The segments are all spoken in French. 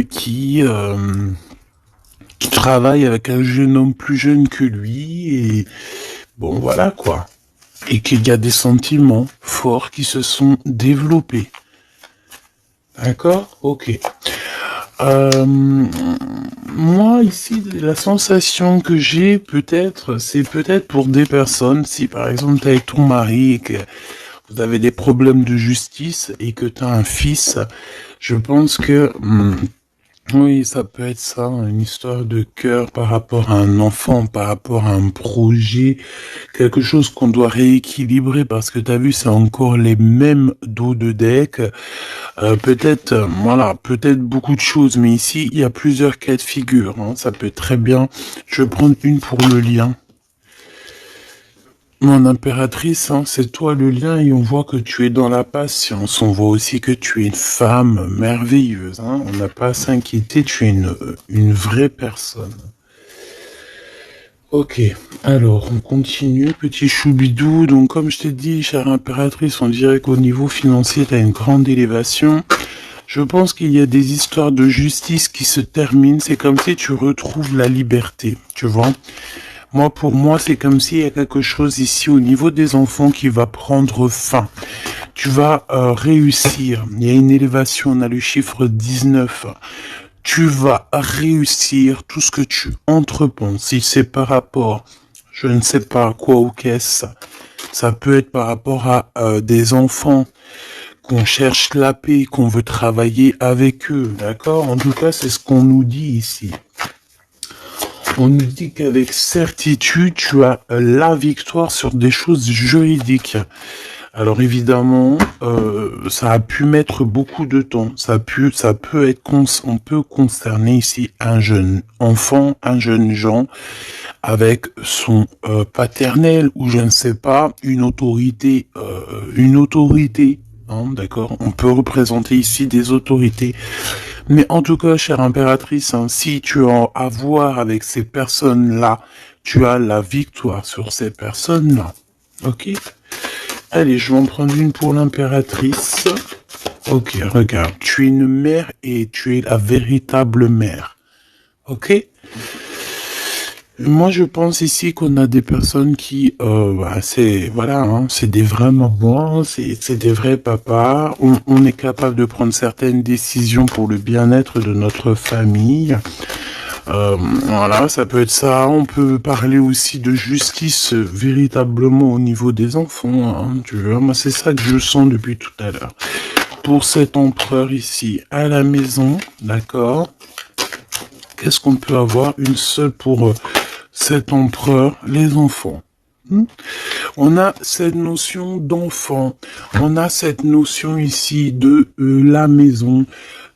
qui, qui travaille avec un jeune homme plus jeune que lui, et bon, voilà quoi. Et qu'il y a des sentiments forts qui se sont développés. D'accord? Ok. Moi, ici, la sensation que j'ai, peut-être, c'est peut-être pour des personnes, si par exemple t'es avec ton mari et que vous avez des problèmes de justice et que t'as un fils, je pense que oui, ça peut être ça, une histoire de cœur par rapport à un enfant, par rapport à un projet, quelque chose qu'on doit rééquilibrer parce que t'as vu, c'est encore les mêmes dos de deck. Peut-être, voilà, peut-être beaucoup de choses, mais ici, il y a plusieurs cas de figure, hein. Ça peut très bien. Je vais prendre une pour le lien. Mon impératrice, hein, c'est toi le lien et on voit que tu es dans la patience. On voit aussi que tu es une femme merveilleuse, hein. On n'a pas à s'inquiéter, tu es une vraie personne. Ok, alors on continue, petit choubidou. Donc comme je t'ai dit, chère impératrice, on dirait qu'au niveau financier, tu as une grande élévation. Je pense qu'il y a des histoires de justice qui se terminent. C'est comme si tu retrouves la liberté, tu vois. Moi, pour moi, c'est comme s'il y a quelque chose ici au niveau des enfants qui va prendre fin. Tu vas réussir. Il y a une élévation, on a le chiffre 19. Tu vas réussir tout ce que tu entreprends. Si c'est par rapport, je ne sais pas à quoi ou qu'est-ce, ça peut être par rapport à des enfants qu'on cherche la paix, qu'on veut travailler avec eux, d'accord? En tout cas, c'est ce qu'on nous dit ici. On nous dit qu'avec certitude, tu as la victoire sur des choses juridiques. Alors évidemment, ça a pu mettre beaucoup de temps. Ça peut être, on peut concerner ici un jeune enfant, un jeune Jean, avec son paternel ou je ne sais pas, une autorité, hein, d'accord. On peut représenter ici des autorités. Mais en tout cas, chère impératrice, hein, si tu as à voir avec ces personnes-là, tu as la victoire sur ces personnes-là. Ok? Allez, je vais en prendre une pour l'impératrice. Ok, regarde, tu es une mère et tu es la véritable mère. Ok? Moi, je pense ici qu'on a des personnes qui, c'est, voilà, hein, c'est des vrais mamans, c'est des vrais papas. On est capable de prendre certaines décisions pour le bien-être de notre famille. Voilà, ça peut être ça. On peut parler aussi de justice véritablement au niveau des enfants, hein, tu vois. Moi, c'est ça que je sens depuis tout à l'heure. Pour cet empereur ici, à la maison, d'accord. Qu'est-ce qu'on peut avoir? Une seule pour cet empereur, les enfants. On a cette notion d'enfant, on a cette notion ici de la maison,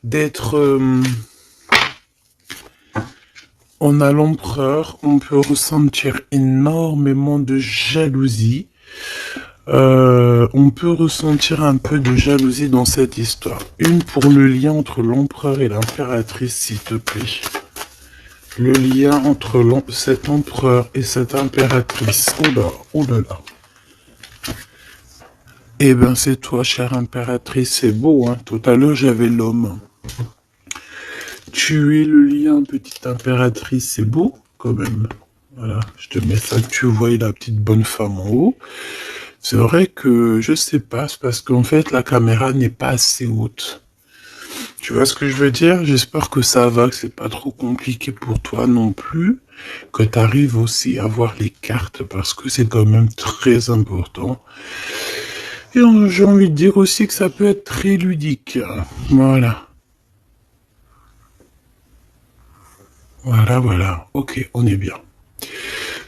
d'être... on a l'empereur, on peut ressentir énormément de jalousie. On peut ressentir un peu de jalousie dans cette histoire. Une pour le lien entre l'empereur et l'impératrice, s'il te plaît. Le lien entre cet empereur et cette impératrice. Oh là là. Eh ben, c'est toi, chère impératrice, c'est beau, hein. Tout à l'heure, j'avais l'homme. Tu es le lien, petite impératrice, c'est beau, quand même. Voilà, je te mets ça, que tu vois la petite bonne femme en haut. C'est vrai que, je sais pas, c'est parce qu'en fait, la caméra n'est pas assez haute. Tu vois ce que je veux dire? J'espère que ça va, que c'est pas trop compliqué pour toi non plus, que tu arrives aussi à voir les cartes, parce que c'est quand même très important. Et j'ai envie de dire aussi que ça peut être très ludique. Voilà. Voilà. Ok, on est bien.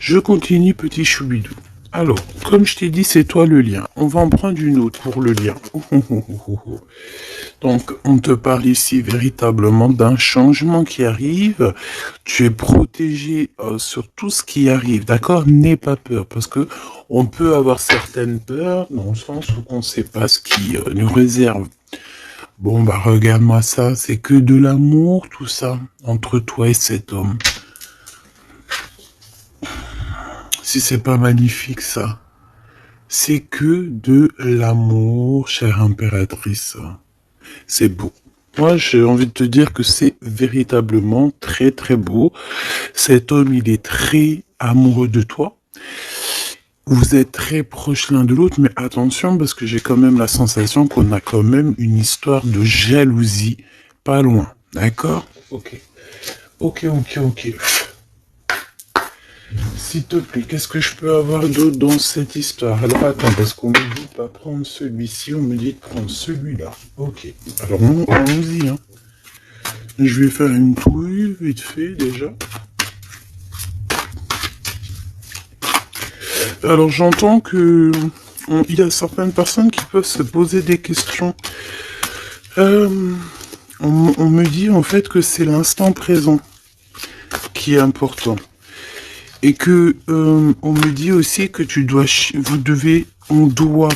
Je continue, petit choubidou. Alors, comme je t'ai dit, c'est toi le lien. On va en prendre une autre pour le lien. Donc, on te parle ici véritablement d'un changement qui arrive. Tu es protégé sur tout ce qui arrive, d'accord? N'aie pas peur, parce que on peut avoir certaines peurs, dans le sens où on ne sait pas ce qui nous réserve. Bon, bah regarde-moi ça, c'est que de l'amour, tout ça, entre toi et cet homme. Si c'est pas magnifique, ça. C'est que de l'amour, chère impératrice. C'est beau. Moi, j'ai envie de te dire que c'est véritablement très très beau. Cet homme, il est très amoureux de toi. Vous êtes très proches l'un de l'autre, mais attention parce que j'ai quand même la sensation qu'on a quand même une histoire de jalousie pas loin. D'accord? Ok. Ok, ok, ok. S'il te plaît, qu'est-ce que je peux avoir d'autre dans cette histoire? Alors attends, parce qu'on me dit de pas prendre celui-ci, on me dit de prendre celui-là. Ok. Alors allons-y, hein. Je vais faire une touille vite fait déjà. Alors j'entends que il y a certaines personnes qui peuvent se poser des questions. On me dit en fait que c'est l'instant présent qui est important. Et que on me dit aussi que on doit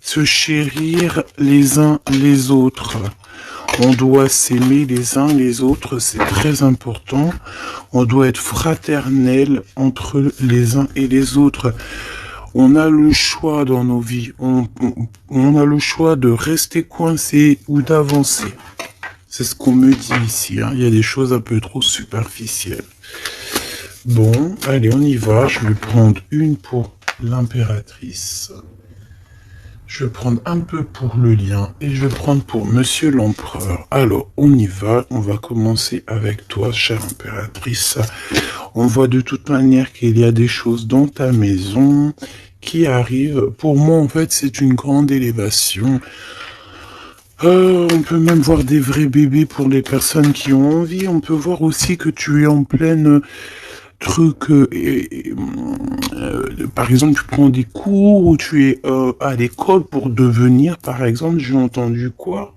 se chérir les uns les autres. On doit s'aimer les uns les autres, c'est très important. On doit être fraternel entre les uns et les autres. On a le choix dans nos vies. On a le choix de rester coincé ou d'avancer. C'est ce qu'on me dit ici. Hein. Il y a des choses un peu trop superficielles. Bon, allez, on y va. Je vais prendre une pour l'impératrice. Je vais prendre un peu pour le lien et je vais prendre pour Monsieur l'Empereur. Alors, on y va. On va commencer avec toi, chère impératrice. On voit de toute manière qu'il y a des choses dans ta maison qui arrivent. Pour moi, en fait, c'est une grande élévation. On peut même voir des vrais bébés pour les personnes qui ont envie. On peut voir aussi que tu es en pleine truc. Par exemple, tu prends des cours ou tu es à l'école pour devenir, par exemple, j'ai entendu quoi?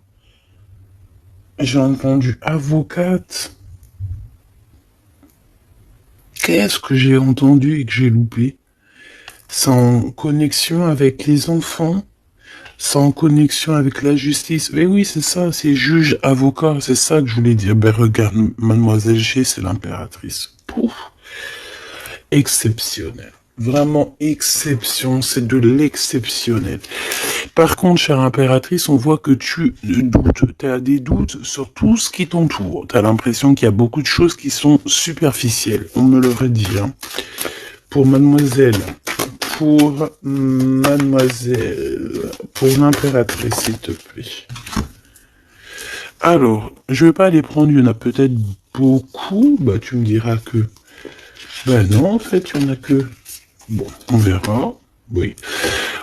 J'ai entendu avocate. Qu'est-ce que j'ai entendu et que j'ai loupé? C'est en connexion avec les enfants? C'est en connexion avec la justice? Mais oui, c'est ça, c'est juge, avocat, c'est ça que je voulais dire. Ben regarde, mademoiselle G, c'est l'impératrice. Pouf, exceptionnel. Vraiment exception, c'est de l'exceptionnel. Par contre, chère impératrice, on voit que tu doutes, tu as des doutes sur tout ce qui t'entoure. Tu as l'impression qu'il y a beaucoup de choses qui sont superficielles. On me l'aurait dit. Hein. Pour mademoiselle, pour l'impératrice, s'il te plaît. Alors, je vais pas les prendre, il y en a peut-être beaucoup. Bah, tu me diras que... Ben non, en fait, il y en a que... Bon, on verra. Oui.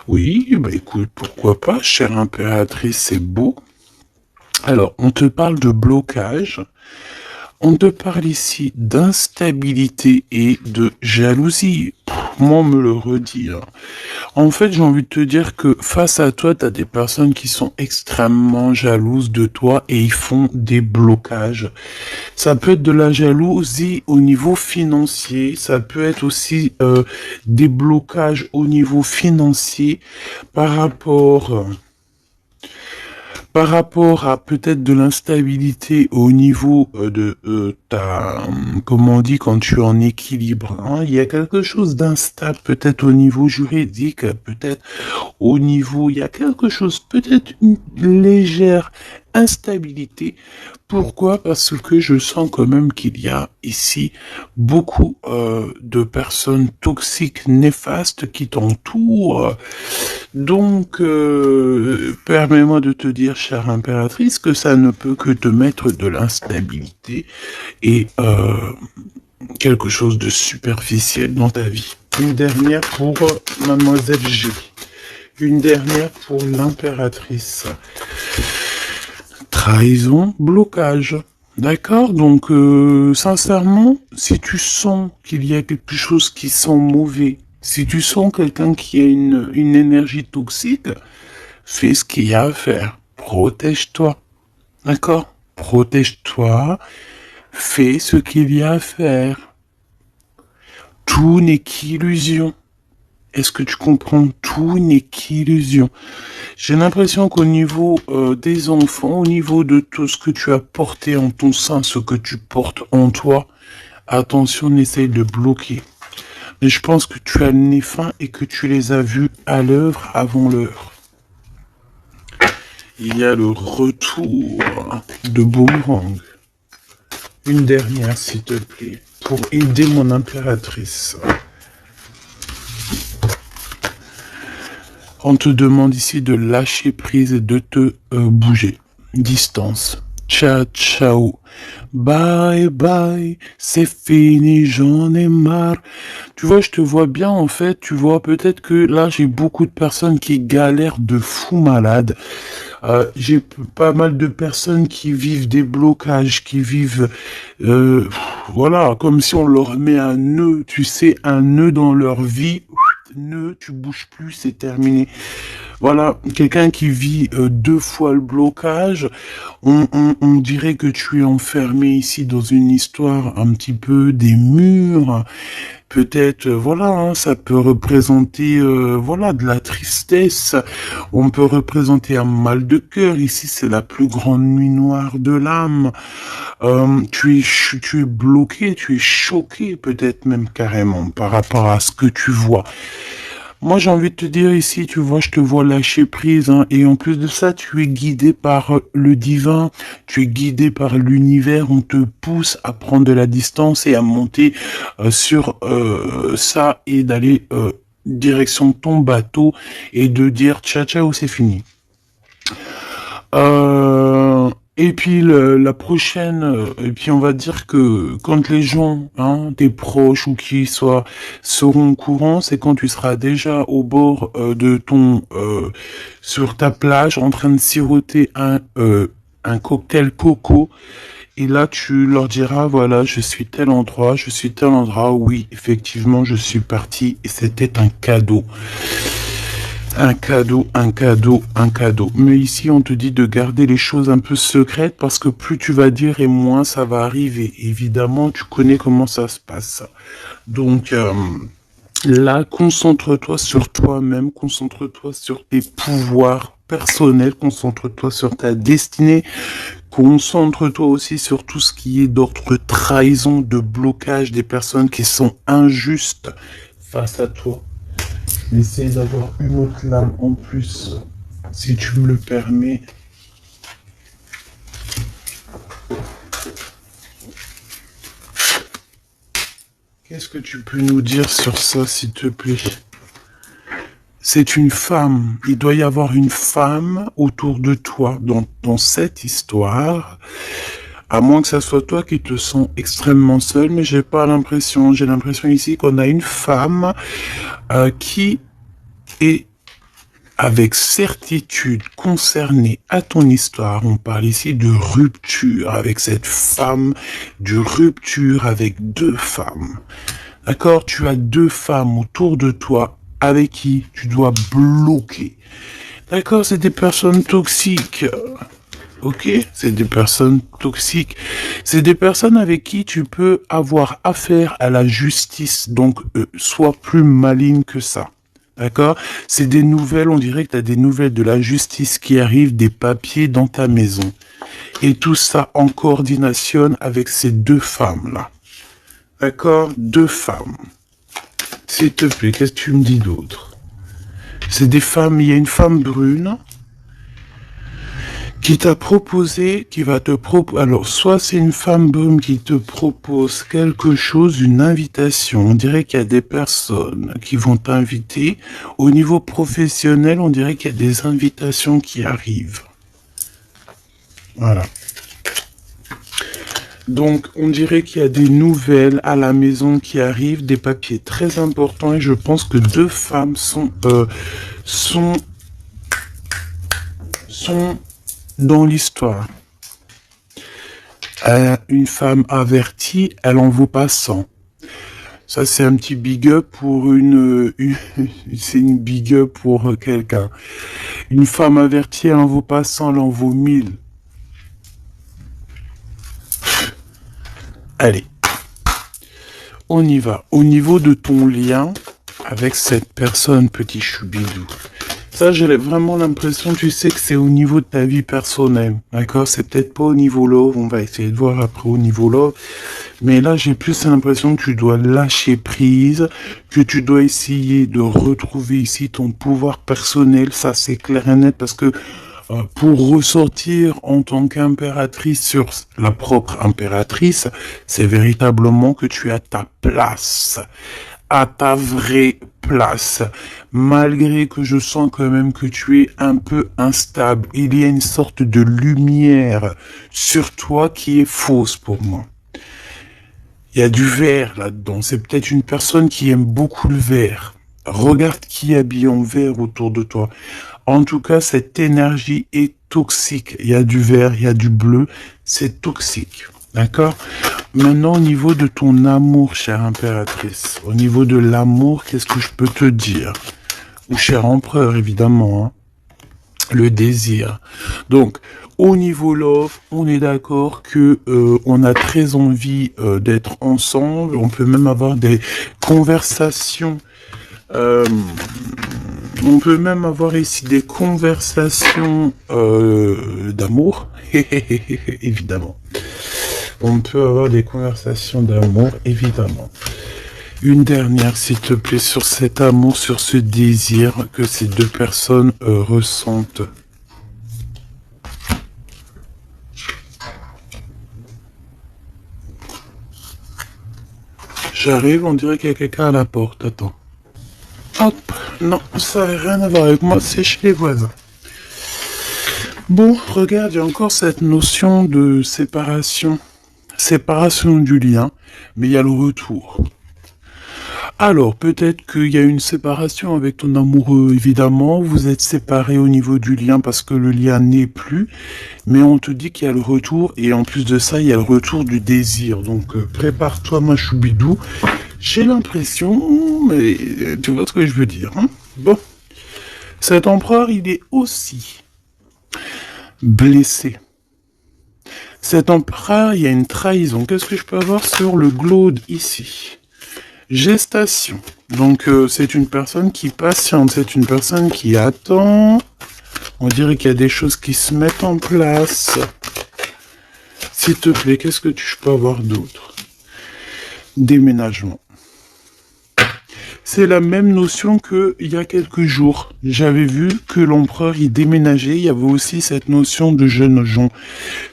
Oui, bah écoute, pourquoi pas, chère impératrice, c'est beau. Alors, on te parle de blocage. On te parle ici d'instabilité et de jalousie. Moi, on me le redit. Hein. En fait, j'ai envie de te dire que face à toi, tu as des personnes qui sont extrêmement jalouses de toi et ils font des blocages. Ça peut être de la jalousie au niveau financier, ça peut être aussi des blocages au niveau financier par rapport à peut-être de l'instabilité au niveau de ta, comment on dit, quand tu es en équilibre, hein, il y a quelque chose d'instable, peut-être au niveau juridique, peut-être au niveau, il y a quelque chose, peut-être une légère instabilité. Pourquoi? Parce que je sens quand même qu'il y a ici beaucoup de personnes toxiques, néfastes qui t'entourent. Donc, permets-moi de te dire, chère impératrice, que ça ne peut que te mettre de l'instabilité et quelque chose de superficiel dans ta vie. Une dernière pour mademoiselle G. Une dernière pour l'impératrice. Trahison, blocage. D'accord? Donc, sincèrement, si tu sens qu'il y a quelque chose qui sent mauvais, si tu sens quelqu'un qui a une énergie toxique, fais ce qu'il y a à faire. Protège-toi. D'accord? Protège-toi. Fais ce qu'il y a à faire. Tout n'est qu'illusion. Est-ce que tu comprends? Tout n'est qu'illusion. J'ai l'impression qu'au niveau des enfants, au niveau de tout ce que tu as porté en ton sein, ce que tu portes en toi, attention, n'essaye de bloquer. Mais je pense que tu as le nez fin et que tu les as vus à l'œuvre avant l'heure. il y a le retour de Boomerang. Une dernière, s'il te plaît, pour aider mon impératrice. On te demande ici de lâcher prise et de te bouger. Distance. Ciao, ciao. Bye, bye. C'est fini, j'en ai marre. Tu vois, je te vois bien, en fait. Tu vois, peut-être que là, j'ai beaucoup de personnes qui galèrent de fou malade. J'ai pas mal de personnes qui vivent des blocages, qui vivent, voilà, comme si on leur met un nœud, tu sais, un nœud dans leur vie. Nœud, tu bouges plus, c'est terminé. Voilà, quelqu'un qui vit 2 fois le blocage, on dirait que tu es enfermé ici dans une histoire un petit peu des murs. Peut-être, voilà, hein, ça peut représenter, voilà, de la tristesse. On peut représenter un mal de cœur. Ici, c'est la plus grande nuit noire de l'âme. Tu es bloqué, tu es choqué, peut-être même carrément, par rapport à ce que tu vois. Moi, j'ai envie de te dire ici, tu vois, je te vois lâcher prise, hein, et en plus de ça, tu es guidé par le divin, tu es guidé par l'univers, on te pousse à prendre de la distance et à monter sur ça et d'aller direction ton bateau et de dire ciao ciao, c'est fini. Et puis la prochaine, et puis on va dire que quand les gens, hein, tes proches ou qui soient, seront au courant, c'est quand tu seras déjà au bord de ton, sur ta plage, en train de siroter un cocktail coco. Et là, tu leur diras, voilà, je suis tel endroit, je suis tel endroit. Oui, effectivement, je suis parti et c'était un cadeau. Un cadeau, un cadeau, un cadeau. Mais ici, on te dit de garder les choses un peu secrètes parce que plus tu vas dire et moins ça va arriver. Évidemment, tu connais comment ça se passe. Donc, là, concentre-toi sur toi-même, concentre-toi sur tes pouvoirs personnels, concentre-toi sur ta destinée, concentre-toi aussi sur tout ce qui est d'ordre trahison, de blocage des personnes qui sont injustes face à toi. Essaye d'avoir une autre lame en plus, si tu me le permets. Qu'est-ce que tu peux nous dire sur ça, s'il te plaît? C'est une femme. Il doit y avoir une femme autour de toi dans cette histoire. À moins que ça soit toi qui te sens extrêmement seul, mais j'ai pas l'impression. J'ai l'impression ici qu'on a une femme qui est avec certitude concernée à ton histoire. On parle ici de rupture avec cette femme, de rupture avec 2 femmes. D'accord? Tu as 2 femmes autour de toi avec qui tu dois bloquer. D'accord? C'est des personnes toxiques. Ok, c'est des personnes toxiques. C'est des personnes avec qui tu peux avoir affaire à la justice. Donc, sois plus maligne que ça. D'accord? C'est des nouvelles, on dirait que tu as des nouvelles de la justice qui arrivent, des papiers dans ta maison. Et tout ça en coordination avec ces 2 femmes-là. D'accord? 2 femmes. S'il te plaît, qu'est-ce que tu me dis d'autre? C'est des femmes, il y a une femme brune qui t'a proposé, qui va te proposer, alors soit c'est une femme brune qui te propose quelque chose, une invitation, on dirait qu'il y a des personnes qui vont t'inviter, au niveau professionnel, on dirait qu'il y a des invitations qui arrivent. Voilà. Donc, on dirait qu'il y a des nouvelles à la maison qui arrivent, des papiers très importants, et je pense que 2 femmes sont dans l'histoire. Une femme avertie, elle en vaut pas 100. Ça, c'est un petit big up pour c'est une big up pour quelqu'un. Une femme avertie, elle en vaut pas 100, elle en vaut 1000. Allez. On y va. Au niveau de ton lien avec cette personne, petit choubidou. Ça, j'ai vraiment l'impression, tu sais, que c'est au niveau de ta vie personnelle. D'accord? C'est peut-être pas au niveau love. On va essayer de voir après au niveau love. Mais là, j'ai plus l'impression que tu dois lâcher prise, que tu dois essayer de retrouver ici ton pouvoir personnel. Ça, c'est clair et net parce que pour ressortir en tant qu'impératrice sur la propre impératrice, c'est véritablement que tu as ta place, à ta vraie place, malgré que je sens quand même que tu es un peu instable. Il y a une sorte de lumière sur toi qui est fausse pour moi. Il y a du vert là-dedans. C'est peut-être une personne qui aime beaucoup le vert. Regarde qui est habillé en vert autour de toi. En tout cas, cette énergie est toxique. Il y a du vert, il y a du bleu. C'est toxique. D'accord? Maintenant, au niveau de ton amour, chère impératrice, au niveau de l'amour, qu'est-ce que je peux te dire? Ou cher empereur, évidemment, hein? Le désir. Donc, au niveau love, on est d'accord que on a très envie d'être ensemble. On peut même avoir des conversations. On peut même avoir ici des conversations d'amour, évidemment. On peut avoir des conversations d'amour, évidemment. Une dernière, s'il te plaît, sur cet amour, sur ce désir que ces deux personnes ressentent. J'arrive, on dirait qu'il y a quelqu'un à la porte. Attends. Hop, non, ça n'a rien à voir avec moi, c'est chez les voisins. Bon, regarde, il y a encore cette notion de séparation. Séparation du lien, mais il y a le retour. Alors, peut-être qu'il y a une séparation avec ton amoureux, évidemment. Vous êtes séparés au niveau du lien parce que le lien n'est plus. Mais on te dit qu'il y a le retour. Et en plus de ça, il y a le retour du désir. Donc, prépare-toi, ma choubidou. J'ai l'impression, mais tu vois ce que je veux dire. Hein? Bon. Cet empereur, il est aussi blessé. Cet empereur, il y a une trahison. Qu'est-ce que je peux avoir sur le glaude ici? Gestation. Donc, c'est une personne qui patiente, c'est une personne qui attend. On dirait qu'il y a des choses qui se mettent en place. S'il te plaît, qu'est-ce que je peux avoir d'autre? Déménagement. C'est la même notion que il y a quelques jours. J'avais vu que l'empereur y déménageait. Il y avait aussi cette notion de jeune gens.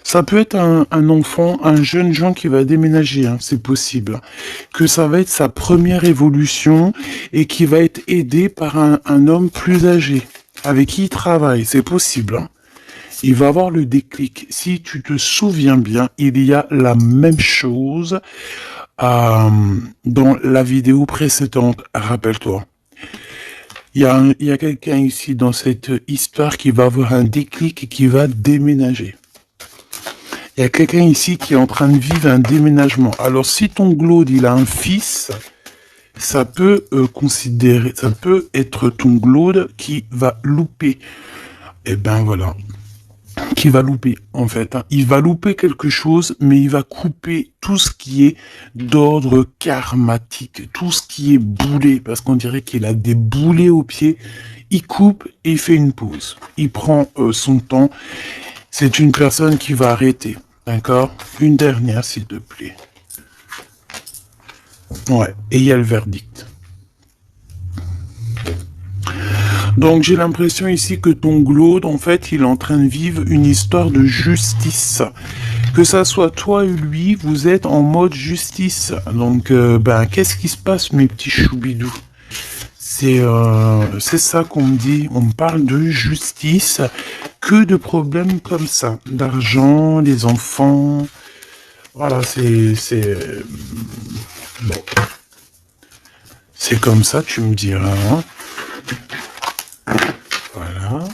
Ça peut être un enfant, un jeune gens qui va déménager, hein, c'est possible. Que ça va être sa première évolution et qui va être aidé par un homme plus âgé, avec qui il travaille, c'est possible. Hein. Il va avoir le déclic. Si tu te souviens bien, il y a la même chose dans la vidéo précédente, rappelle-toi. Il y a quelqu'un ici dans cette histoire qui va avoir un déclic et qui va déménager. Il y a quelqu'un ici qui est en train de vivre un déménagement. Alors, si ton glaude, il a un fils, ça peut ça peut être ton glaude qui va louper. Eh ben voilà. Qui va louper, en fait. Hein. Il va louper quelque chose, mais il va couper tout ce qui est d'ordre karmatique, tout ce qui est boulé, parce qu'on dirait qu'il a des boulets aux pieds. Il coupe et il fait une pause. Il prend son temps. C'est une personne qui va arrêter. D'accord? Une dernière, s'il te plaît. Ouais, et il y a le verdict. Donc j'ai l'impression ici que ton glaude, en fait, il est en train de vivre une histoire de justice. Que ça soit toi et lui, vous êtes en mode justice. Donc, qu'est-ce qui se passe, mes petits choubidous? C'est ça qu'on me dit. On me parle de justice. Que de problèmes comme ça. D'argent, les enfants. Voilà, bon. C'est comme ça, tu me diras. Hein. Voilà.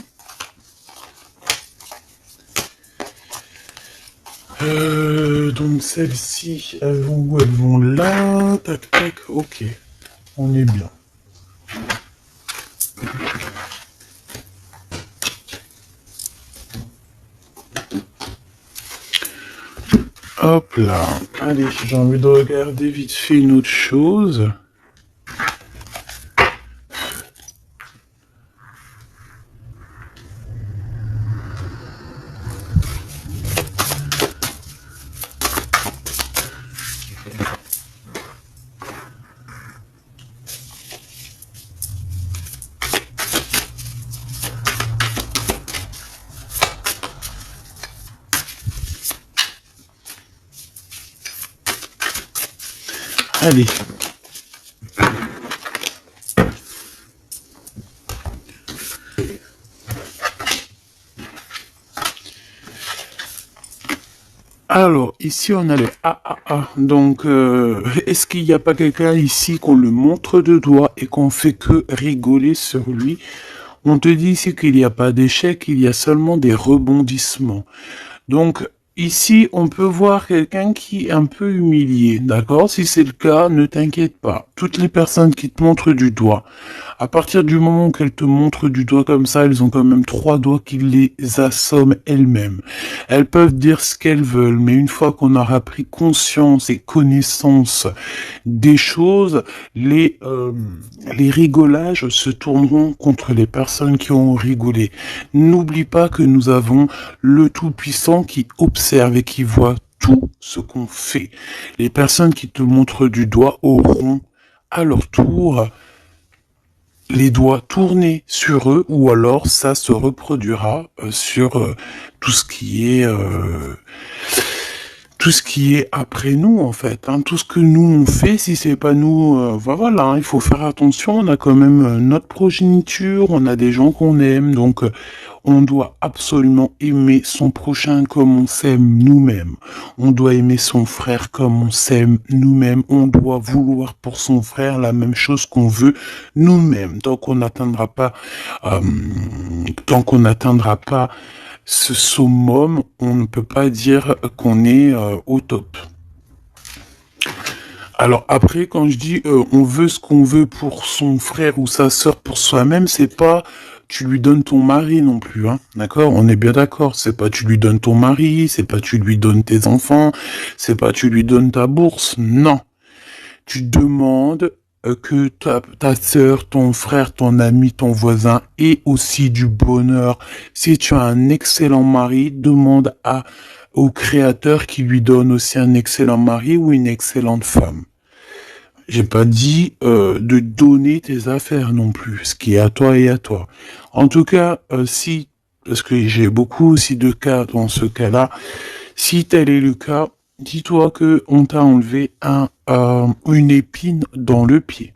Donc celles-ci, elles vont où? Elles vont là. Tac, tac. Ok. On est bien. Hop là. Allez, j'ai envie de regarder vite fait une autre chose. Allez. Alors, ici, on a le AAA. Donc, est-ce qu'il n'y a pas quelqu'un ici qu'on le montre de doigt et qu'on fait que rigoler sur lui? On te dit ici qu'il n'y a pas d'échec, il y a seulement des rebondissements. Donc, ici, on peut voir quelqu'un qui est un peu humilié, d'accord? Si c'est le cas, ne t'inquiète pas. Toutes les personnes qui te montrent du doigt, à partir du moment qu'elles te montrent du doigt comme ça, elles ont quand même 3 doigts qui les assomment elles-mêmes. Elles peuvent dire ce qu'elles veulent, mais une fois qu'on aura pris conscience et connaissance des choses, les rigolages se tourneront contre les personnes qui ont rigolé. N'oublie pas que nous avons le Tout-Puissant qui observe et qui voit tout ce qu'on fait. Les personnes qui te montrent du doigt auront à leur tour les doigts tournés sur eux, ou alors ça se reproduira sur tout ce qui est après nous, en fait, hein. Tout ce que nous on fait, si c'est pas nous, voilà, hein, il faut faire attention. On a quand même notre progéniture, on a des gens qu'on aime, donc on doit absolument aimer son prochain comme on s'aime nous-mêmes. On doit aimer son frère comme on s'aime nous-mêmes. On doit vouloir pour son frère la même chose qu'on veut nous-mêmes. Tant qu'on n'atteindra pas ce summum, on ne peut pas dire qu'on est au top. Alors après, quand je dis on veut ce qu'on veut pour son frère ou sa sœur pour soi-même, c'est pas tu lui donnes ton mari non plus, hein. D'accord? On est bien d'accord. C'est pas tu lui donnes ton mari, c'est pas tu lui donnes tes enfants, c'est pas tu lui donnes ta bourse. Non. Tu demandes que ta sœur, ton frère, ton ami, ton voisin ait aussi du bonheur. Si tu as un excellent mari, demande au créateur qui lui donne aussi un excellent mari ou une excellente femme. J'ai pas dit de donner tes affaires non plus, ce qui est à toi et à toi. En tout cas, parce que j'ai beaucoup aussi de cas dans ce cas-là, si tel est le cas, dis-toi que on t'a enlevé une épine dans le pied.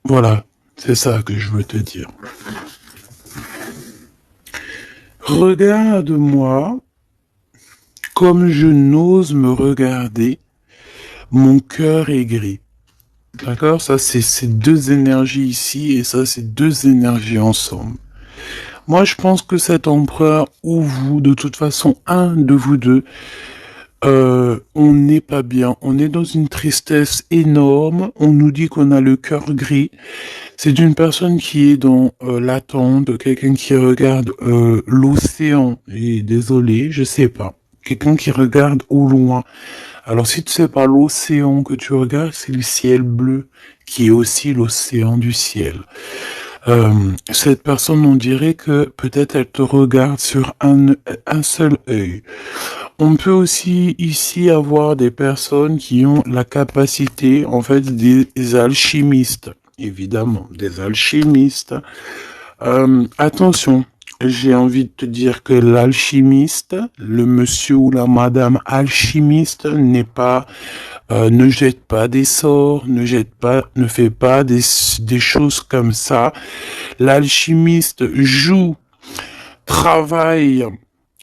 Voilà, c'est ça que je veux te dire. Regarde-moi comme je n'ose me regarder. Mon cœur est gris. D'accord? Ça, c'est ces deux énergies ici et ça, c'est deux énergies ensemble. Moi, je pense que cet empereur ou vous, de toute façon, un de vous deux, on n'est pas bien. On est dans une tristesse énorme. On nous dit qu'on a le cœur gris. C'est une personne qui est dans l'attente, quelqu'un qui regarde l'océan. Et désolé, je sais pas. Quelqu'un qui regarde au loin. Alors si tu sais pas l'océan que tu regardes, c'est le ciel bleu qui est aussi l'océan du ciel. Cette personne, on dirait que peut-être elle te regarde sur un seul œil. On peut aussi ici avoir des personnes qui ont la capacité, en fait, des alchimistes. Évidemment, des alchimistes. Attention, j'ai envie de te dire que l'alchimiste, le monsieur ou la madame alchimiste n'est pas, ne jette pas des sorts, ne fait pas des choses comme ça. L'alchimiste joue, travaille,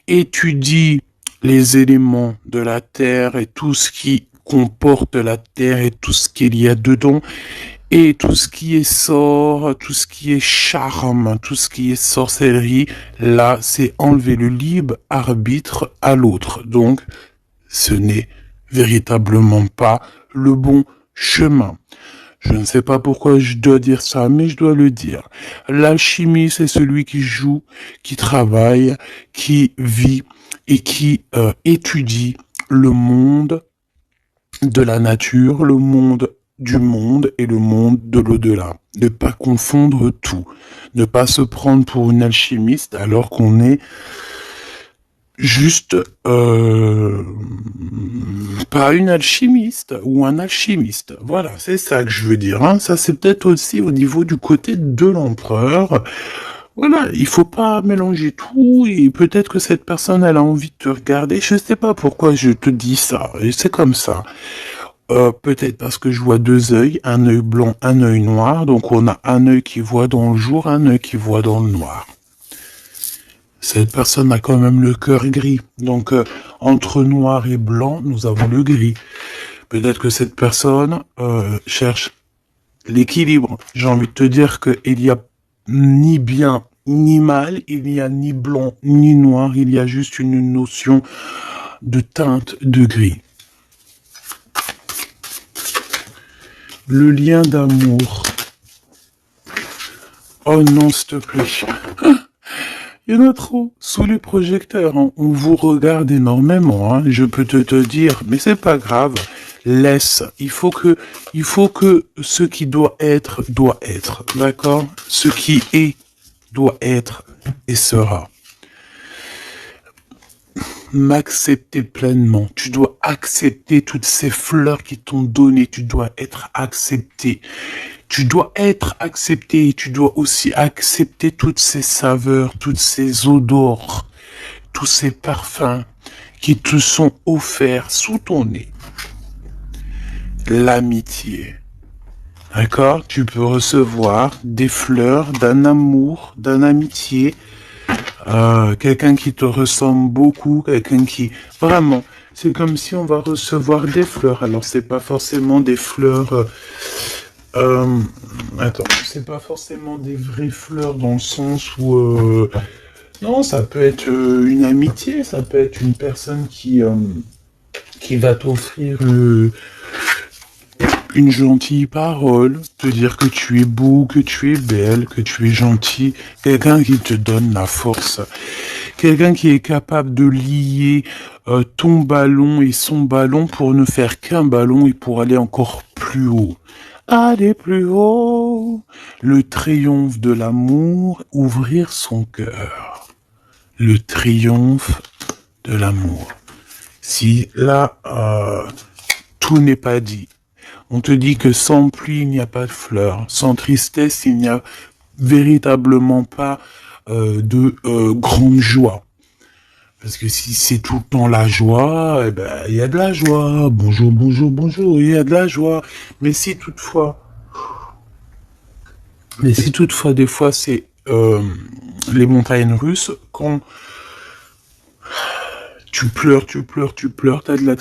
étudie les éléments de la terre et tout ce qui comporte la terre et tout ce qu'il y a dedans. Et tout ce qui est sort, tout ce qui est charme, tout ce qui est sorcellerie, là, c'est enlever le libre arbitre à l'autre. Donc, ce n'est véritablement pas le bon chemin. Je ne sais pas pourquoi je dois dire ça, mais je dois le dire. L'alchimie, c'est celui qui joue, qui travaille, qui vit et qui étudie le monde de la nature, le monde du monde et le monde de l'au-delà. Ne pas confondre tout. Ne pas se prendre pour une alchimiste alors qu'on est juste pas une alchimiste ou un alchimiste. Voilà, c'est ça que je veux dire, hein. Ça, c'est peut-être aussi au niveau du côté de l'empereur. Voilà, il faut pas mélanger tout et peut-être que cette personne, elle a envie de te regarder. Je sais pas pourquoi je te dis ça. Et c'est comme ça. peut-être parce que je vois deux œils, un œil blanc, un œil noir. Donc on a un œil qui voit dans le jour, un œil qui voit dans le noir. Cette personne a quand même le cœur gris. Donc entre noir et blanc, nous avons le gris. Peut-être que cette personne cherche l'équilibre. J'ai envie de te dire qu'il y a ni bien ni mal, il n'y a ni blanc ni noir, il y a juste une notion de teinte de gris. Le lien d'amour. Oh non, s'il te plaît. Il y en a trop sous les projecteurs. Hein. On vous regarde énormément. Hein. Je peux te dire, mais c'est pas grave. Laisse. Il faut que ce qui doit être, d'accord? Ce qui est, doit être et sera. M'accepter pleinement. Tu dois accepter toutes ces fleurs qui t'ont donné. Tu dois être accepté. Tu dois être accepté. Tu dois aussi accepter toutes ces saveurs, toutes ces odeurs, tous ces parfums qui te sont offerts sous ton nez. L'amitié. D'accord? Tu peux recevoir des fleurs d'un amour, d'un amitié, quelqu'un qui te ressemble beaucoup, quelqu'un qui... Vraiment, c'est comme si on va recevoir des fleurs. Alors, c'est pas forcément des fleurs... attends, c'est pas forcément des vraies fleurs dans le sens où... non, ça peut être une amitié, ça peut être une personne qui va t'offrir... une gentille parole, te dire que tu es beau, que tu es belle, que tu es gentil, quelqu'un qui te donne la force, quelqu'un qui est capable de lier ton ballon et son ballon pour ne faire qu'un ballon et pour aller encore plus haut. Aller plus haut, le triomphe de l'amour, ouvrir son cœur. Le triomphe de l'amour. Si là, tout n'est pas dit. On te dit que sans pluie, il n'y a pas de fleurs. Sans tristesse, il n'y a véritablement pas de grande joie. Parce que si c'est tout le temps la joie, eh ben, il y a de la joie. Bonjour, bonjour, bonjour, il y a de la joie. Mais si toutefois, des fois, c'est les montagnes russes, quand tu pleures, t'as de la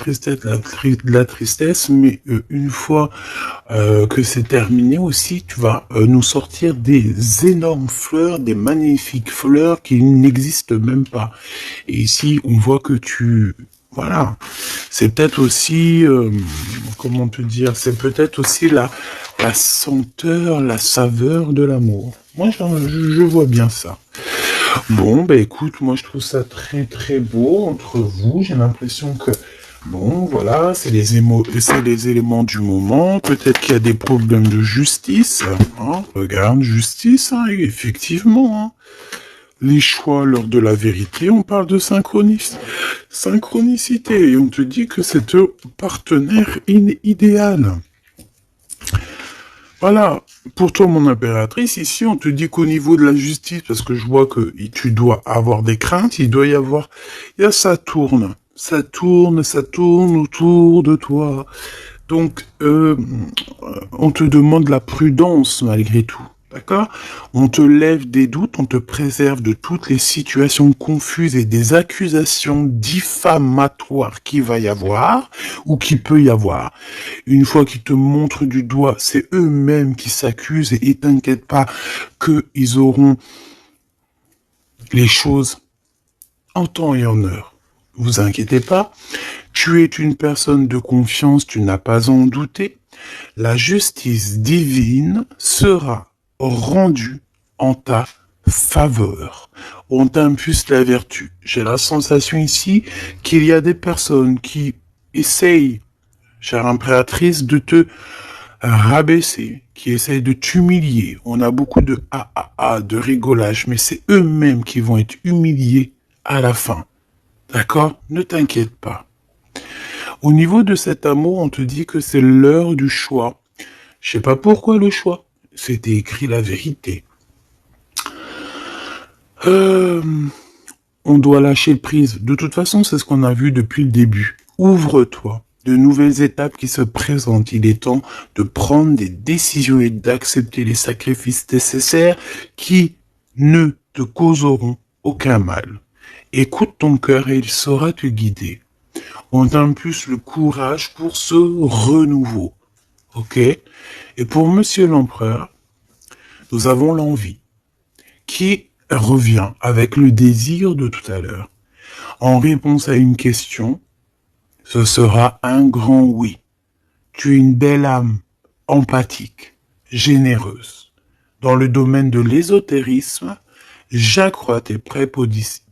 tristesse, mais une fois que c'est terminé aussi, tu vas nous sortir des énormes fleurs, des magnifiques fleurs qui n'existent même pas. Et ici, on voit que voilà, c'est peut-être aussi, comment te dire, c'est peut-être aussi la senteur, la saveur de l'amour. Moi, je vois bien ça. Bon, bah écoute, moi je trouve ça très très beau entre vous. J'ai l'impression que, bon, voilà, c'est les éléments du moment. Peut-être qu'il y a des problèmes de justice. Hein. Regarde, justice, hein, effectivement. Hein. Les choix lors de la vérité, on parle de synchronicité. Et on te dit que c'est un partenaire idéal. Voilà, pour toi mon impératrice, ici on te dit qu'au niveau de la justice, parce que je vois que tu dois avoir des craintes, il y a ça tourne autour de toi. Donc, on te demande la prudence malgré tout. D'accord? On te lève des doutes, on te préserve de toutes les situations confuses et des accusations diffamatoires qu'il va y avoir ou qu'il peut y avoir. Une fois qu'ils te montrent du doigt, c'est eux-mêmes qui s'accusent et t'inquiète pas qu'ils auront les choses en temps et en heure. Vous inquiétez pas. Tu es une personne de confiance, tu n'as pas à en douter. La justice divine sera rendu en ta faveur. On t'impulse la vertu. J'ai la sensation ici qu'il y a des personnes qui essayent, chère impératrice, de te rabaisser, qui essayent de t'humilier. On a beaucoup de de rigolage, mais c'est eux-mêmes qui vont être humiliés à la fin. D'accord? Ne t'inquiète pas. Au niveau de cet amour, on te dit que c'est l'heure du choix. Je sais pas pourquoi le choix. C'était écrit la vérité. On doit lâcher prise. De toute façon, c'est ce qu'on a vu depuis le début. Ouvre-toi. de nouvelles étapes qui se présentent. Il est temps de prendre des décisions et d'accepter les sacrifices nécessaires qui ne te causeront aucun mal. Écoute ton cœur et il saura te guider. On t'impulse le courage pour ce renouveau. Ok? Et pour Monsieur l'Empereur, nous avons l'envie qui revient avec le désir de tout à l'heure. En réponse à une question, ce sera un grand oui. Tu es une belle âme, empathique, généreuse. Dans le domaine de l'ésotérisme, j'accrois tes prépositions,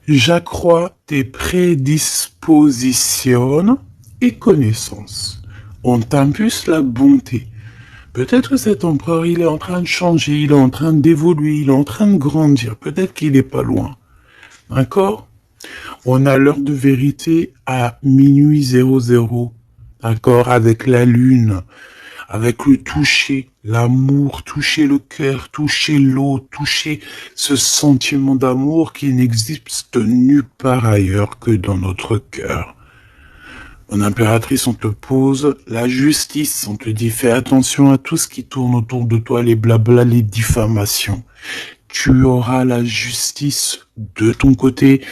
j'accrois tes prédispositions et connaissances. On t'impulse la bonté. Peut-être que cet empereur, il est en train de changer, il est en train d'évoluer, il est en train de grandir. Peut-être qu'il n'est pas loin. D'accord? On a l'heure de vérité à minuit 00. D'accord? Avec la lune, avec le toucher, l'amour, toucher le cœur, toucher l'eau, toucher ce sentiment d'amour qui n'existe nulle part ailleurs que dans notre cœur. Mon impératrice, on te pose la justice, on te dit fais attention à tout ce qui tourne autour de toi, les blabla, les diffamations. Tu auras la justice de ton côté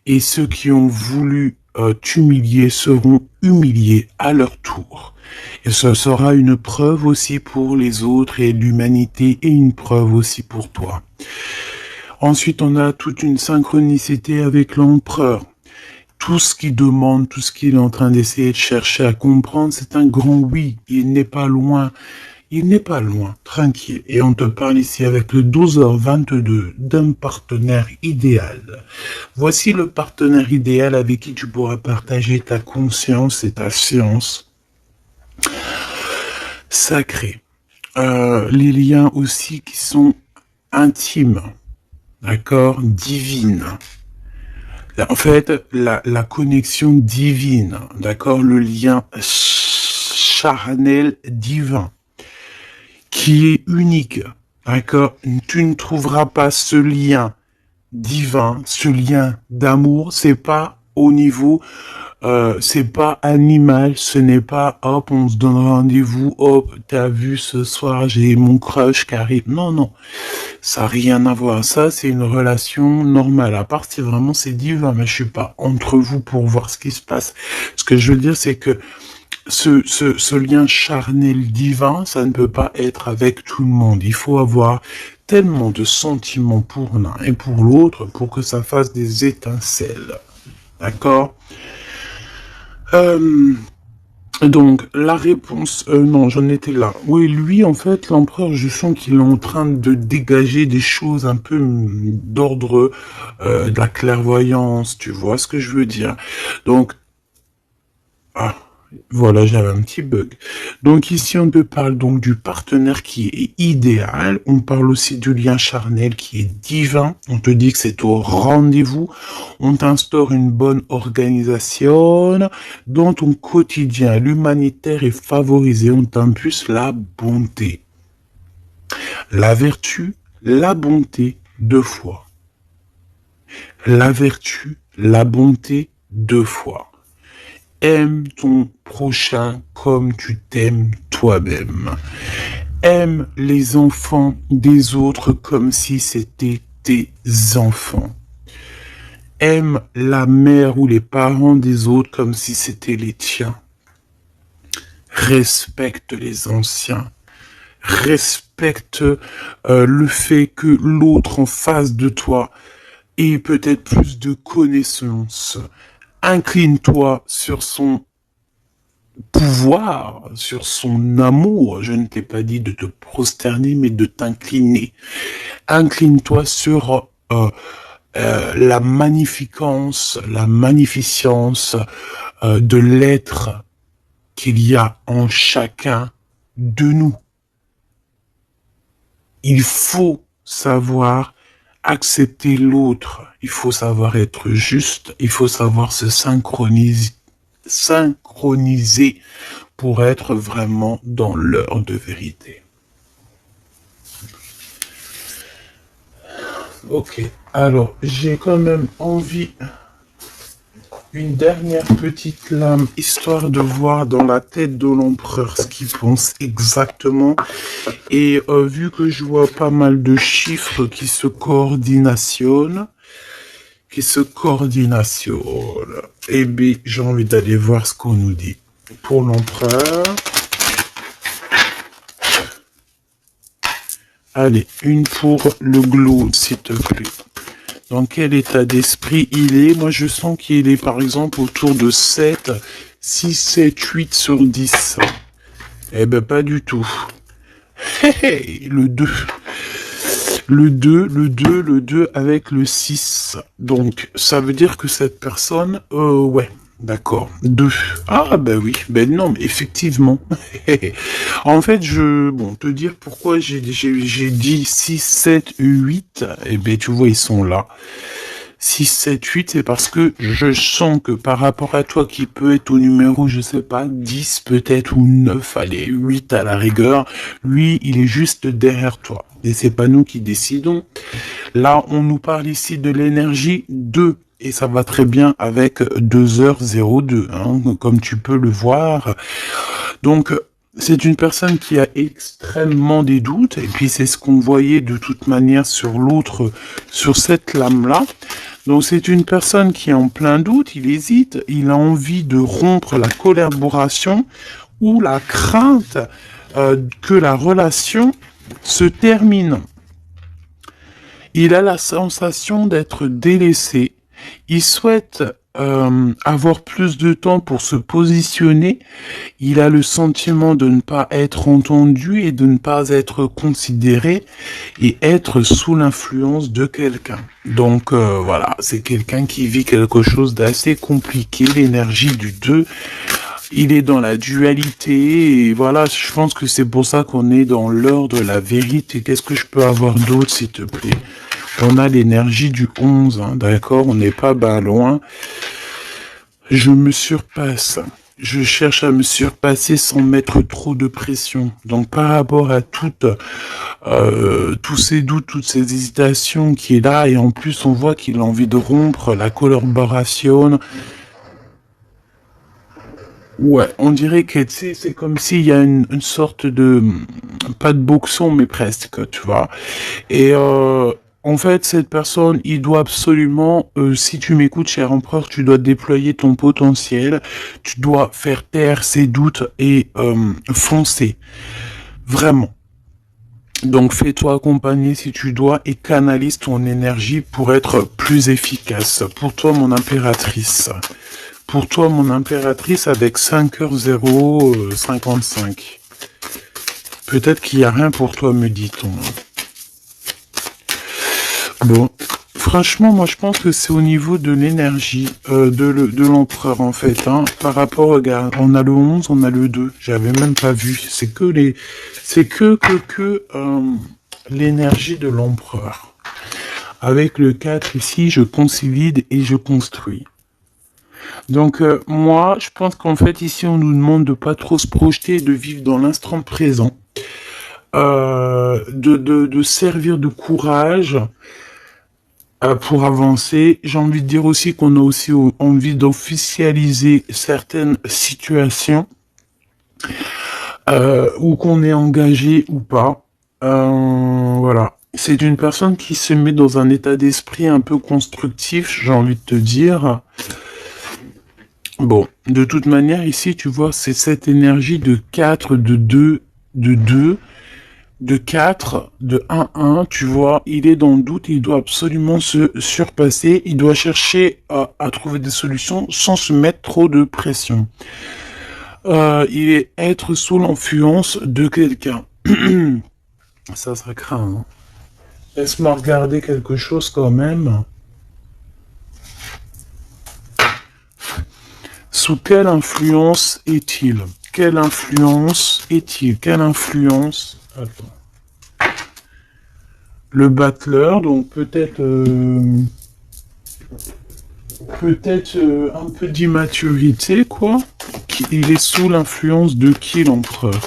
et ceux qui ont voulu t'humilier seront humiliés à leur tour. Et ce sera une preuve aussi pour les autres et l'humanité et une preuve aussi pour toi. Ensuite, on a toute une synchronicité avec l'empereur. Tout ce qu'il demande, tout ce qu'il est en train d'essayer de chercher à comprendre, c'est un grand oui. Il n'est pas loin. Il n'est pas loin, tranquille. Et on te parle ici avec le 12h22 d'un partenaire idéal. Voici le partenaire idéal avec qui tu pourras partager ta conscience et ta science sacrée. Les liens aussi qui sont intimes, d'accord, divines. En fait, la connexion divine, d'accord, le lien charnel divin, qui est unique, d'accord. Tu ne trouveras pas ce lien divin, ce lien d'amour, c'est pas au niveau, c'est pas animal, ce n'est pas hop, on se donne rendez-vous, hop, t'as vu ce soir, j'ai mon crush qui arrive. Non, non, ça n'a rien à voir. Ça, c'est une relation normale. À part si vraiment c'est divin, mais je suis pas entre vous pour voir ce qui se passe. Ce que je veux dire, c'est que ce lien charnel divin, ça ne peut pas être avec tout le monde. Il faut avoir tellement de sentiments pour l'un et pour l'autre pour que ça fasse des étincelles. D'accord? Donc, la réponse... non, j'en étais là. Oui, lui, en fait, l'empereur, je sens qu'il est en train de dégager des choses un peu d'ordre de la clairvoyance, tu vois ce que je veux dire. Donc, voilà, j'avais un petit bug. Donc ici, on te parle donc du partenaire qui est idéal. On parle aussi du lien charnel qui est divin. On te dit que c'est au rendez-vous. On t'instaure une bonne organisation. Dans ton quotidien, l'humanitaire est favorisé. On t'impulse la bonté. La vertu, la bonté, 2 fois. La vertu, la bonté, 2 fois. Aime ton prochain comme tu t'aimes toi-même. Aime les enfants des autres comme si c'était tes enfants. Aime la mère ou les parents des autres comme si c'était les tiens. Respecte les anciens. Respecte le fait que l'autre en face de toi ait peut-être plus de connaissances. Incline-toi sur son pouvoir, sur son amour. Je ne t'ai pas dit de te prosterner, mais de t'incliner. Incline-toi sur la magnificence, la magnificence de l'être qu'il y a en chacun de nous. Il faut savoir accepter l'autre, il faut savoir être juste, il faut savoir se synchroniser pour être vraiment dans l'heure de vérité. Ok. Alors, j'ai quand même envie une dernière petite lame, histoire de voir dans la tête de l'empereur ce qu'il pense exactement. Et vu que je vois pas mal de chiffres qui se coordinationnent, eh bien, j'ai envie d'aller voir ce qu'on nous dit. Pour l'empereur, allez, une pour le glow, s'il te plaît. Dans quel état d'esprit il est? Moi, je sens qu'il est, par exemple, autour de 7, 6, 7, 8 sur 10. Eh ben, pas du tout. Le 2. Le 2 avec le 6. Donc, ça veut dire que cette personne, ouais, d'accord. 2. Ah, ben oui, ben non, mais effectivement. En fait, bon, te dire pourquoi j'ai dit 6, 7, 8, eh ben, tu vois, ils sont là. 6, 7, 8, c'est parce que je sens que par rapport à toi qui peut être au numéro, je sais pas, 10 peut-être ou 9, allez, 8 à la rigueur, lui, il est juste derrière toi. Et c'est pas nous qui décidons. Là, on nous parle ici de l'énergie 2. Et ça va très bien avec 2h02, hein, comme tu peux le voir. Donc, c'est une personne qui a extrêmement des doutes, et puis c'est ce qu'on voyait de toute manière sur l'autre, sur cette lame-là. Donc c'est une personne qui est en plein doute, il hésite, il a envie de rompre la collaboration ou la crainte que la relation se termine. Il a la sensation d'être délaissé. Il souhaite avoir plus de temps pour se positionner. Il a le sentiment de ne pas être entendu et de ne pas être considéré et être sous l'influence de quelqu'un. Donc voilà, c'est quelqu'un qui vit quelque chose d'assez compliqué, l'énergie du 2. Il est dans la dualité et voilà, je pense que c'est pour ça qu'on est dans l'heure de la vérité. Qu'est-ce que je peux avoir d'autre, s'il te plaît? On a l'énergie du 11, hein, d'accord? On n'est pas ben loin. Je me surpasse. Je cherche à me surpasser sans mettre trop de pression. Donc par rapport à tous ces doutes, toutes ces hésitations qui est là, et en plus on voit qu'il a envie de rompre la collaboration. Ouais, on dirait que tu sais, c'est comme s'il y a une sorte de, pas de boxon, mais presque, tu vois. Et en fait, cette personne, il doit absolument, si tu m'écoutes, cher empereur, tu dois déployer ton potentiel, tu dois faire taire ses doutes et foncer. Vraiment. Donc fais-toi accompagner si tu dois et canalise ton énergie pour être plus efficace. Pour toi, mon impératrice. Pour toi, mon impératrice, avec 5h055. Peut-être qu'il n'y a rien pour toi, me dit-on. Bon, franchement, moi, je pense que c'est au niveau de l'énergie de l'empereur, en fait. Hein, par rapport, regarde, on a le 11, on a le 2. J'avais même pas vu. C'est que l'énergie de l'empereur. Avec le 4 ici, je consolide et je construis. Donc moi, je pense qu'en fait ici on nous demande de pas trop se projeter, de vivre dans l'instant présent, de servir de courage pour avancer. J'ai envie de dire aussi qu'on a aussi envie d'officialiser certaines situations ou qu'on est engagé ou pas. Voilà. C'est une personne qui se met dans un état d'esprit un peu constructif, j'ai envie de te dire. Bon, de toute manière, ici, tu vois, c'est cette énergie de 4, de 2, de 2, de 4, de 1, tu vois, il est dans le doute, il doit absolument se surpasser, il doit chercher à trouver des solutions sans se mettre trop de pression. Il est être sous l'influence de quelqu'un. Ça craint, hein. Laisse-moi regarder quelque chose quand même. Sous quelle influence est-il? Quelle influence est-il? Quelle influence? Attends. Le battleur, donc peut-être un peu d'immaturité, quoi. Il est sous l'influence de qui, l'empereur?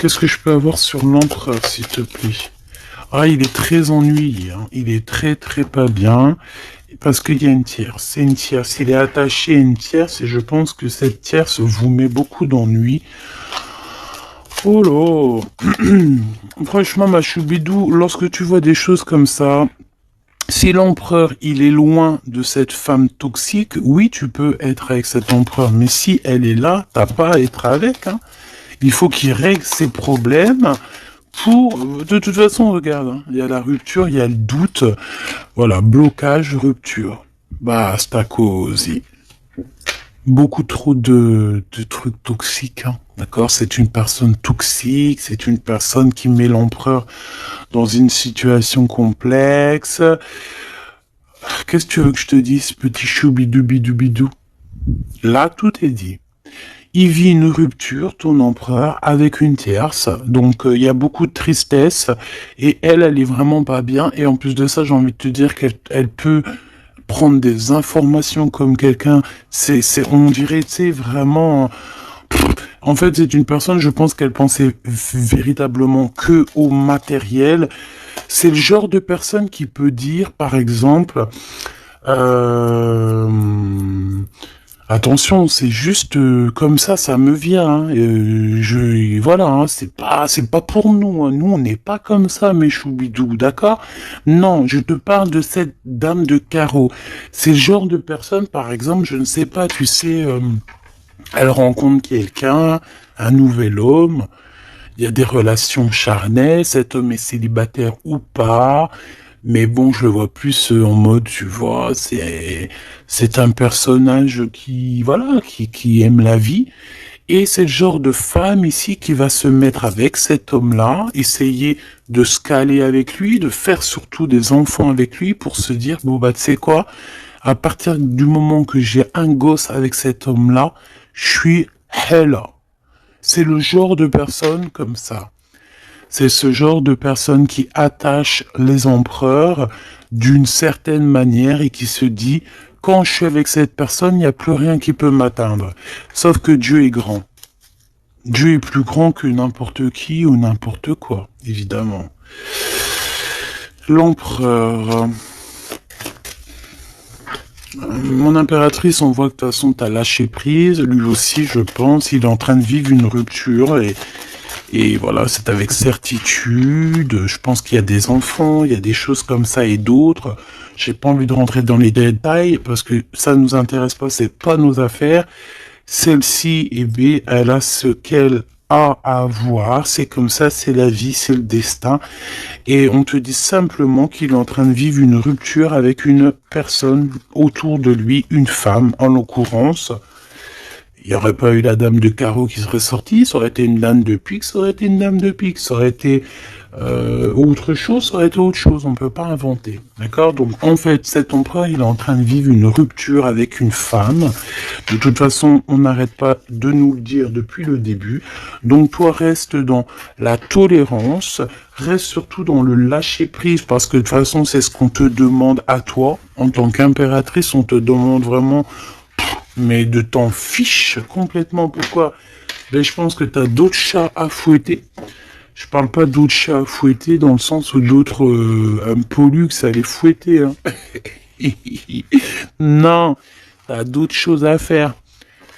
Qu'est-ce que je peux avoir sur l'empereur, s'il te plaît? Ah, il est très ennuyé, hein. Il est très très pas bien. Parce qu'il y a une tierce. C'est une tierce. Il est attaché à une tierce et je pense que cette tierce vous met beaucoup d'ennuis. Oh là. Franchement, ma choubidou, lorsque tu vois des choses comme ça, si l'empereur, il est loin de cette femme toxique, oui, tu peux être avec cet empereur. Mais si elle est là, t'as pas à être avec, hein. Il faut qu'il règle ses problèmes pour... De toute façon, regarde, hein, il y a la rupture, il y a le doute. Voilà, blocage, rupture. Basta così. Beaucoup trop de trucs toxiques, hein. D'accord? C'est une personne toxique, c'est une personne qui met l'empereur dans une situation complexe. Qu'est-ce que tu veux que je te dise, petit choubidou-bidou-bidou? Là, tout est dit. Il vit une rupture, ton empereur, avec une tierce. Donc, il y a beaucoup de tristesse. Et elle est vraiment pas bien. Et en plus de ça, j'ai envie de te dire qu'elle peut prendre des informations comme quelqu'un. On dirait, tu sais, vraiment... En fait, c'est une personne, je pense qu'elle pensait véritablement que au matériel. C'est le genre de personne qui peut dire, par exemple... Euh, Attention, c'est juste comme ça me vient. Hein. Voilà, hein, c'est pas pour nous. Hein. Nous, on n'est pas comme ça, mes choubidous, d'accord? Non, je te parle de cette dame de carreau. C'est le genre de personne, par exemple, je ne sais pas, tu sais, elle rencontre quelqu'un, un nouvel homme. Il y a des relations charnelles. Cet homme est célibataire ou pas. Mais bon, je le vois plus en mode, tu vois, c'est un personnage qui aime la vie. Et c'est le genre de femme ici qui va se mettre avec cet homme-là, essayer de se caler avec lui, de faire surtout des enfants avec lui pour se dire, bon bah tu sais quoi, à partir du moment que j'ai un gosse avec cet homme-là, je suis hella. C'est le genre de personne comme ça. C'est ce genre de personne qui attache les empereurs d'une certaine manière et qui se dit, quand je suis avec cette personne, il n'y a plus rien qui peut m'atteindre. Sauf que Dieu est grand. Dieu est plus grand que n'importe qui ou n'importe quoi, évidemment. L'empereur. Mon impératrice, on voit que de toute façon, t'as lâché prise. Lui aussi, je pense, il est en train de vivre une rupture et voilà, c'est avec certitude. Je pense qu'il y a des enfants, il y a des choses comme ça et d'autres. J'ai pas envie de rentrer dans les détails parce que ça nous intéresse pas, c'est pas nos affaires. Celle-ci, eh bien, elle a ce qu'elle a à voir. C'est comme ça, c'est la vie, c'est le destin. Et on te dit simplement qu'il est en train de vivre une rupture avec une personne autour de lui, une femme en l'occurrence. Il n'y aurait pas eu la dame de carreau qui serait sortie, ça aurait été une dame de pique, ça aurait été une dame de pique, ça aurait été autre chose, ça aurait été autre chose, on ne peut pas inventer. D'accord? Donc en fait, cet empereur, il est en train de vivre une rupture avec une femme. De toute façon, on n'arrête pas de nous le dire depuis le début. Donc toi, reste dans la tolérance, reste surtout dans le lâcher-prise, parce que de toute façon, c'est ce qu'on te demande à toi. En tant qu'impératrice, on te demande vraiment... mais de t'en fiche complètement. Pourquoi? Ben, je pense que t'as d'autres chats à fouetter. Je parle pas d'autres chats à fouetter dans le sens où d'autres pollux à les fouetter. Hein. Non, t'as d'autres choses à faire.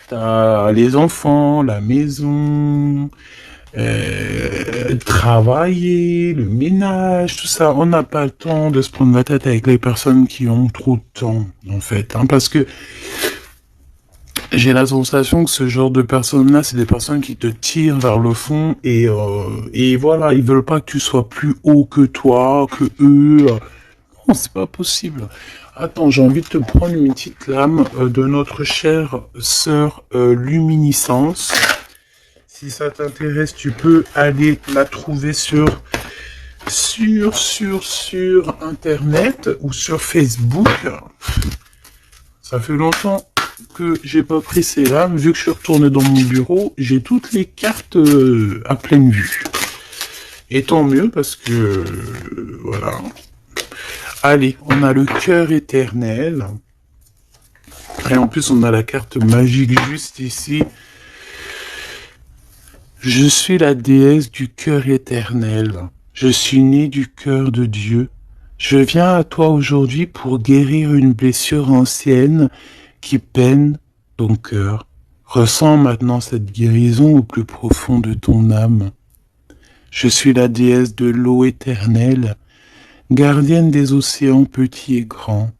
T'as les enfants, la maison, travailler, le ménage, tout ça. On n'a pas le temps de se prendre la tête avec les personnes qui ont trop de temps, en fait. Hein, parce que j'ai la sensation que ce genre de personnes-là, c'est des personnes qui te tirent vers le fond et voilà, ils veulent pas que tu sois plus haut que toi, que eux. Non, c'est pas possible. Attends, j'ai envie de te prendre une petite lame de notre chère sœur Luminiscence. Si ça t'intéresse, tu peux aller la trouver sur Internet ou sur Facebook. Ça fait longtemps que j'ai pas pris ces lames. Vu que je suis retourné dans mon bureau, j'ai toutes les cartes à pleine vue. Et tant mieux parce que voilà. Allez, on a le cœur éternel. Et en plus, on a la carte magique juste ici. Je suis la déesse du cœur éternel. Je suis né du cœur de Dieu. Je viens à toi aujourd'hui pour guérir une blessure ancienne qui peine ton cœur. Ressens maintenant cette guérison au plus profond de ton âme. Je suis la déesse de l'eau éternelle, gardienne des océans petits et grands.